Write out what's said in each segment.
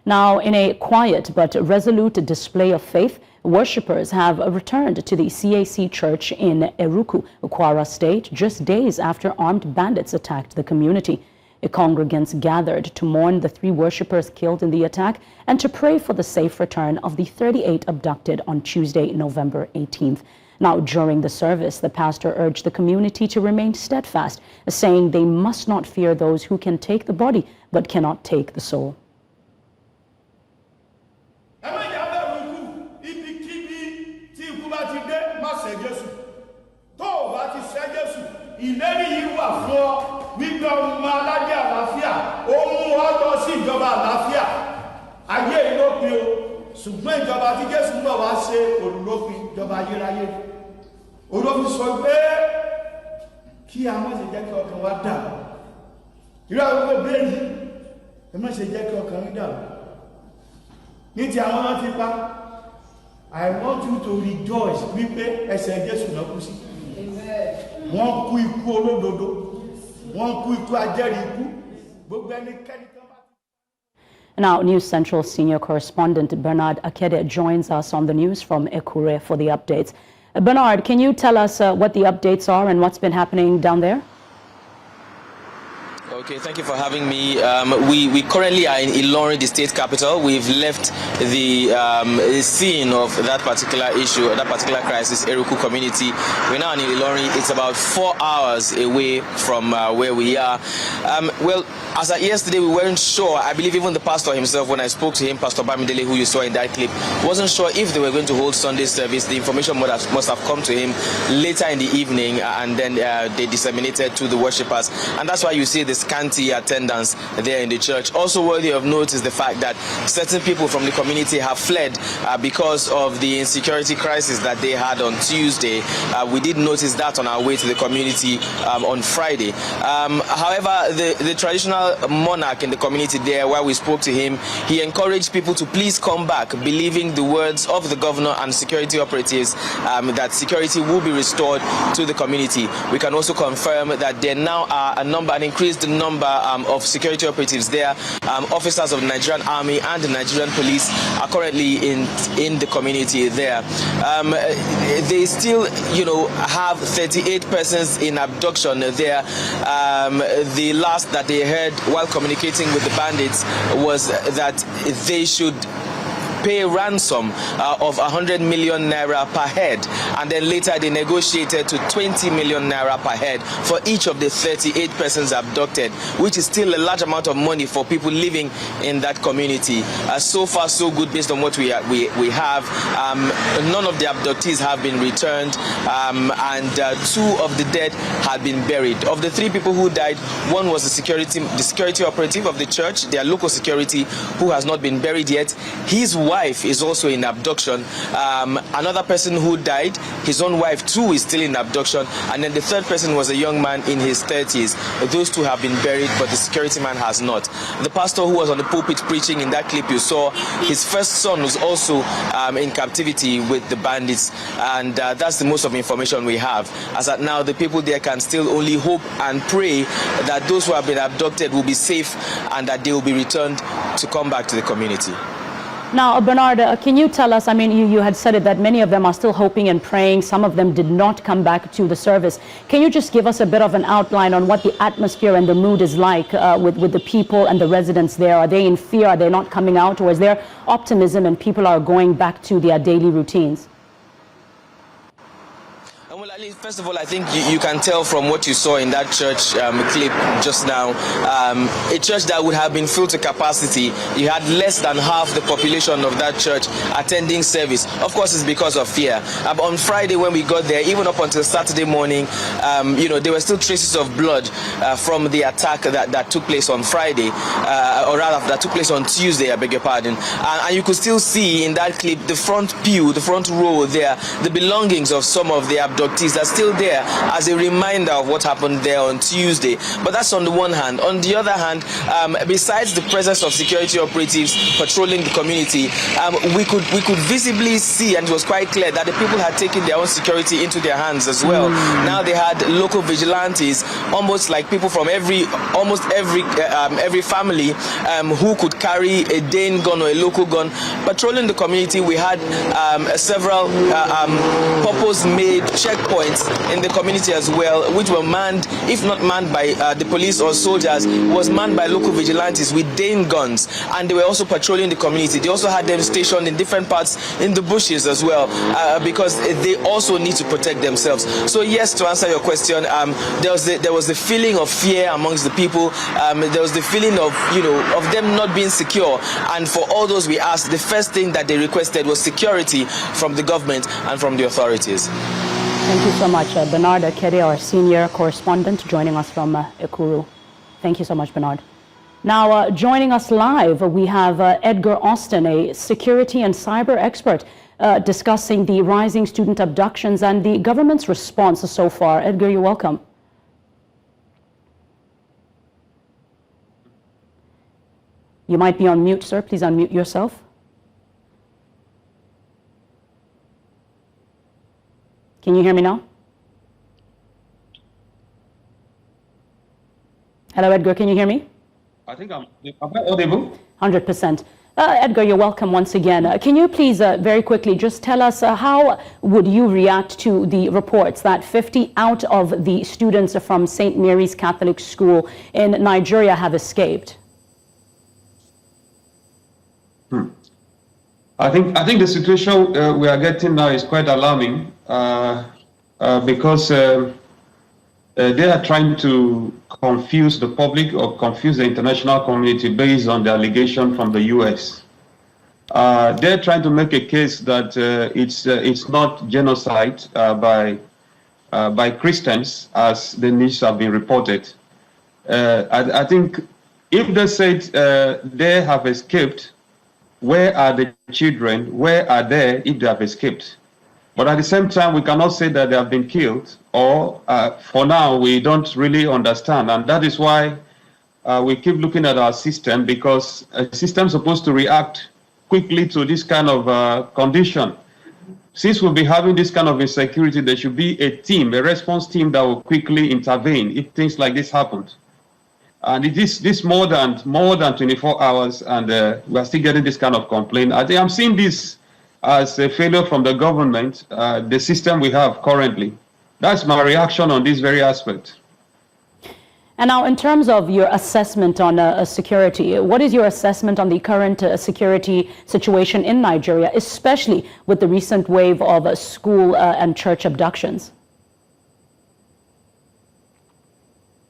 Now, in a quiet but resolute display of faith, worshippers have returned to the CAC Church in Eruku, Kwara State, just days after armed bandits attacked the community. Congregants gathered to mourn the 3 worshippers killed in the attack and to pray for the safe return of the 38 abducted on Tuesday, November 18th. Now, during the service, the pastor urged the community to remain steadfast, saying they must not fear those who can take the body but cannot take the soul. I want you to rejoice. Now, News Central Senior Correspondent Bernard Akede joins us on the news from Ekure for the updates. Bernard, can you tell us what the updates are and what's been happening down there? Okay, thank you for having me. We currently are in Ilorin, the state capital. We've left the scene of that particular issue, that particular crisis, Eruku community. We're now in Ilorin. It's about 4 hours away from where we are. Well, as of yesterday, we weren't sure. I believe even the pastor himself, when I spoke to him, Pastor Bamidele, who you saw in that clip, wasn't sure if they were going to hold Sunday service. The information must have come to him later in the evening, and then they disseminated to the worshippers. And that's why you see the scanty attendance there in the church. Also worthy of note is the fact that certain people from the community have fled because of the insecurity crisis that they had on Tuesday. We did notice that on our way to the community on Friday. However, the traditional monarch in the community there, while we spoke to him, he encouraged people to please come back, believing the words of the governor and security operatives that security will be restored to the community. We can also confirm that there now are an increased number of security operatives there. Officers of the Nigerian Army and the Nigerian Police are currently in the community there. They still, have 38 persons in abduction there. The last that they heard while communicating with the bandits was that they should pay ransom of 100 million naira per head, and then later they negotiated to 20 million naira per head for each of the 38 persons abducted, which is still a large amount of money for people living in that community. So far so good based on what we have. None of the abductees have been returned, and 2 of the dead had been buried. Of the 3 people who died, one was the security operative of the church, their local security, who has not been buried yet. His wife is also in abduction. Another person who died, his own wife too is still in abduction, and then the 3rd person was a young man in his 30s. Those 2 have been buried, but the security man has not. The pastor who was on the pulpit preaching in that clip you saw, his first son was also in captivity with the bandits, and that's the most of the information we have. As at now, the people there can still only hope and pray that those who have been abducted will be safe and that they will be returned to come back to the community. Now, Bernard, can you tell us, you had said it, that many of them are still hoping and praying. Some of them did not come back to the service. Can you just give us a bit of an outline on what the atmosphere and the mood is like with the people and the residents there? Are they in fear? Are they not coming out? Or is there optimism and people are going back to their daily routines? First of all, I think you can tell from what you saw in that church clip just now, a church that would have been filled to capacity. You had less than half the population of that church attending service. Of course, it's because of fear. On Friday when we got there, even up until Saturday morning, there were still traces of blood from the attack that took place on Friday, or rather that took place on Tuesday, I beg your pardon. And you could still see in that clip the front pew, the front row there, the belongings of some of the abductees abductees are still there as a reminder of what happened there on Tuesday. But that's on the one hand. On the other hand, besides the presence of security operatives patrolling the community, we could visibly see, and it was quite clear, that the people had taken their own security into their hands as well. Now they had local vigilantes, almost like people from almost every family who could carry a Dane gun or a local gun patrolling the community. We had several purpose-made checkpoints in the community as well, which were manned, if not manned by the police or soldiers, was manned by local vigilantes with Dane guns, and they were also patrolling the community. They also had them stationed in different parts in the bushes as well, because they also need to protect themselves. So yes, to answer your question, there was the feeling of fear amongst the people. There was the feeling of of them not being secure, and for all those we asked, the first thing that they requested was security from the government and from the authorities. Thank you so much, Bernard Akede, our senior correspondent, joining us from Eruku. Thank you so much, Bernard. Now, joining us live, we have EGAR Augustine, a security and cyber expert, discussing the rising student abductions and the government's response so far. EGAR, you're welcome. You might be on mute, sir. Please unmute yourself. Can you hear me now? Hello, EGAR, can you hear me? I think I'm audible. 100%. EGAR, you're welcome once again. Can you please very quickly just tell us how would you react to the reports that 50 out of the students from St. Mary's Catholic School in Nigeria have escaped? I think the situation we are getting now is quite alarming because they are trying to confuse the public or confuse the international community based on the allegation from the US. They're trying to make a case that it's not genocide by Christians, as the news have been reported. I think if they said they have escaped, where are the children? Where are they if they have escaped? But at the same time, we cannot say that they have been killed, or for now, we don't really understand. And that is why we keep looking at our system, because a system is supposed to react quickly to this kind of condition. Since we'll be having this kind of insecurity, there should be a team, a response team that will quickly intervene if things like this happen. And it is this more than 24 hours, and we are still getting this kind of complaint. I think I'm seeing this as a failure from the government, the system we have currently. That's my reaction on this very aspect. And now, in terms of your assessment on security, what is your assessment on the current security situation in Nigeria, especially with the recent wave of school and church abductions?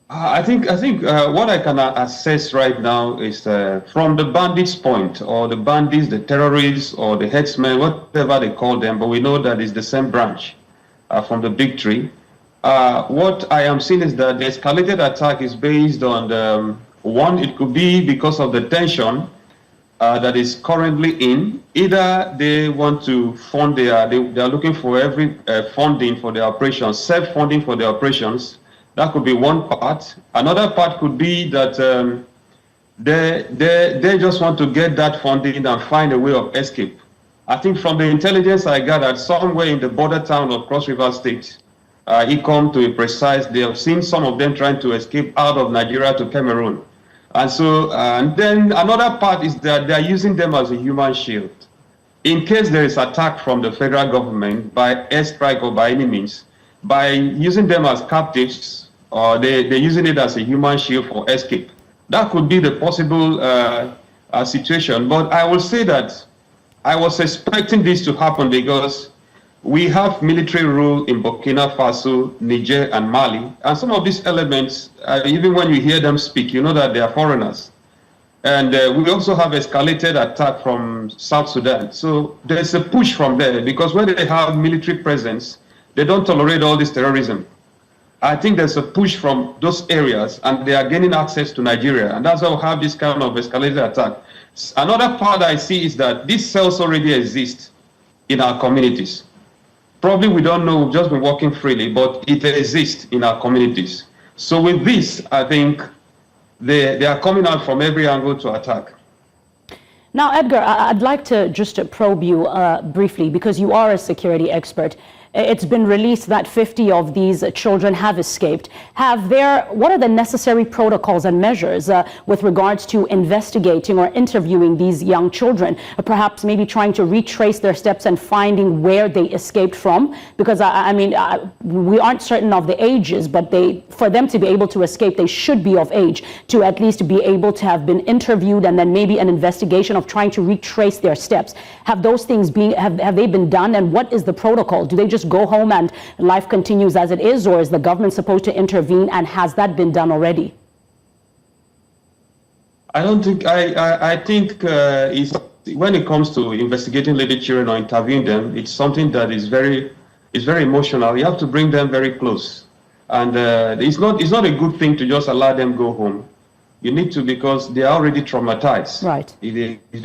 I think what I can assess right now is from the bandits' point, or the bandits, the terrorists, or the headsmen, whatever they call them, but we know that it's the same branch from the big tree. What I am seeing is that the escalated attack is based on one, it could be because of the tension that is currently in. Either they want to fund they are looking for every funding for their operations, self-funding for their operations. That could be one part. Another part could be that they just want to get that funding and find a way of escape. I think from the intelligence I gathered, somewhere in the border town of Cross River State, Ikom to be precise, they have seen some of them trying to escape out of Nigeria to Cameroon. And so, and then another part is that they are using them as a human shield. In case there is attack from the federal government by airstrike or by any means, by using them as captives, or they're using it as a human shield for escape. That could be the possible situation. But I will say that I was expecting this to happen because we have military rule in Burkina Faso, Niger, and Mali. And some of these elements, even when you hear them speak, you know that they are foreigners. And we also have escalated attack from South Sudan. So there's a push from there, because when they have military presence, they don't tolerate all this terrorism. I think there's a push from those areas, and they are gaining access to Nigeria, and that's why we have this kind of escalated attack. Another part I see is that these cells already exist in our communities. probably we don't know, we've just been walking freely, but it exists in our communities. So with this, I think they are coming out from every angle to attack. Now, Edgar, I'd like to just probe you briefly, because you are a security expert. It's been released that 50 of these children have escaped. What are the necessary protocols and measures with regards to investigating or interviewing these young children? Perhaps maybe trying to retrace their steps and finding where they escaped from? Because, we aren't certain of the ages, but for them to be able to escape, they should be of age to at least be able to have been interviewed, and then maybe an investigation of trying to retrace their steps. Have those things have they been done, and what is the protocol? Do they just go home and life continues as it is, or is the government supposed to intervene, and has that been done already? I don't think, I think when it comes to investigating little children or interviewing them, it's something that is very emotional. You have to bring them very close. And it's not a good thing to just allow them go home. You need to, because they are already traumatized. Right.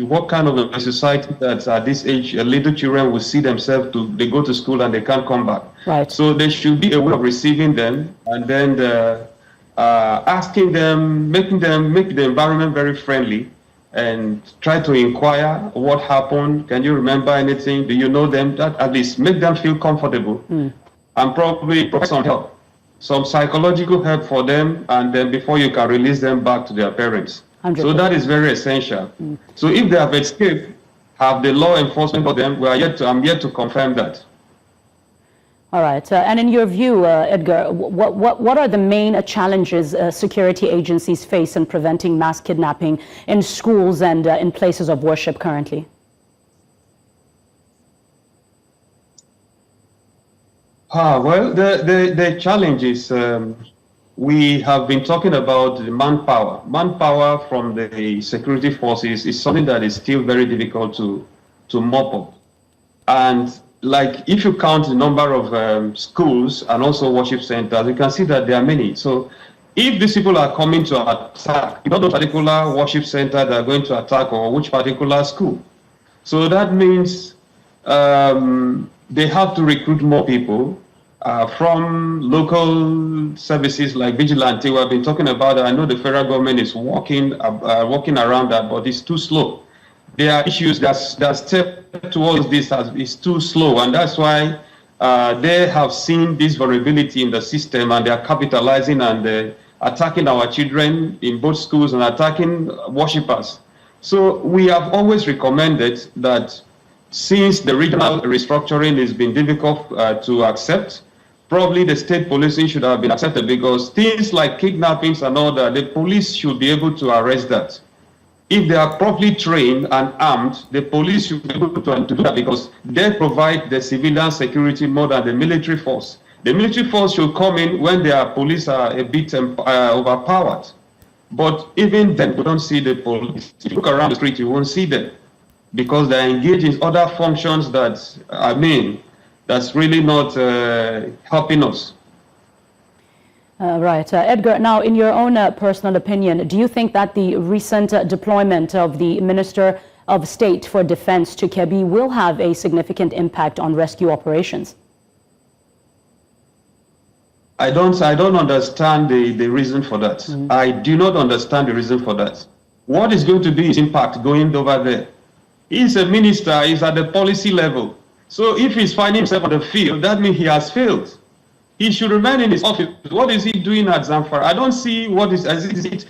What kind of a society that at this age, little children will see themselves they go to school and they can't come back. Right. So there should be a way of receiving them, and then asking them, make the environment very friendly, and try to inquire what happened. Can you remember anything? Do you know them? That at least make them feel comfortable, and probably provide some help. Some psychological help for them, and then before you can release them back to their parents. 100%. So that is very essential. So if they have escaped, have the law enforcement for them? I'm yet to confirm that. All right. And in your view, Edgar, what are the main challenges security agencies face in preventing mass kidnapping in schools and in places of worship currently? Well, the challenge is we have been talking about the manpower. Manpower from the security forces is something that is still very difficult to mop up. And like if you count the number of schools and also worship centers, you can see that there are many. So if these people are coming to attack, not a particular worship center they are going to attack, or which particular school. So that means they have to recruit more people from local services like vigilante. We have been talking about it. I know the federal government is working around that, but it's too slow. There are issues that step towards this is too slow, and that's why they have seen this vulnerability in the system, and they are capitalizing and attacking our children in both schools and attacking worshippers. So we have always recommended that, since the regional restructuring has been difficult to accept, probably the state policing should have been accepted, because things like kidnappings and all that, the police should be able to arrest that. If they are properly trained and armed, the police should be able to do that, because they provide the civilian security more than the military force. The military force should come in when their police are a bit overpowered. But even then, we don't see the police. If you look around the street, you won't see them, because they're engaged in other functions that, that's really not helping us. Right. Edgar, now in your own personal opinion, do you think that the recent deployment of the Minister of State for Defense to Kebbi will have a significant impact on rescue operations? I don't understand the reason for that. I do not understand the reason for that. What is going to be his impact going over there? He's a minister, he's at the policy level. So if he's finding himself on the field, that means he has failed. He should remain in his office. What is he doing at Zamfara? I don't see what is it.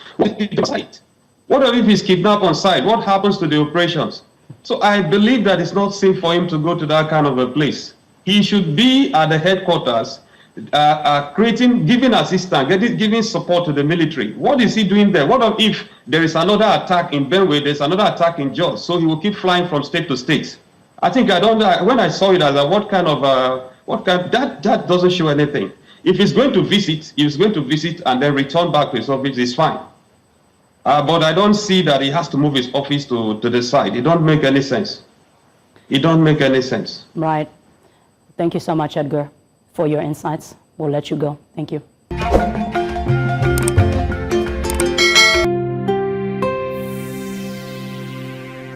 What if he's kidnapped on site? What happens to the operations? So I believe that it's not safe for him to go to that kind of a place. He should be at the headquarters, giving assistance, giving support to the military. What is he doing there? What if there is another attack in Benue, there's another attack in Jos, so he will keep flying from state to state? I think when I saw it, I was like, that doesn't show anything. If he's going to visit, and then return back to his office, it's fine. But I don't see that he has to move his office to the side. It don't make any sense. It don't make any sense. Right. Thank you so much, Edgar, for your insights. We'll let you go. Thank you.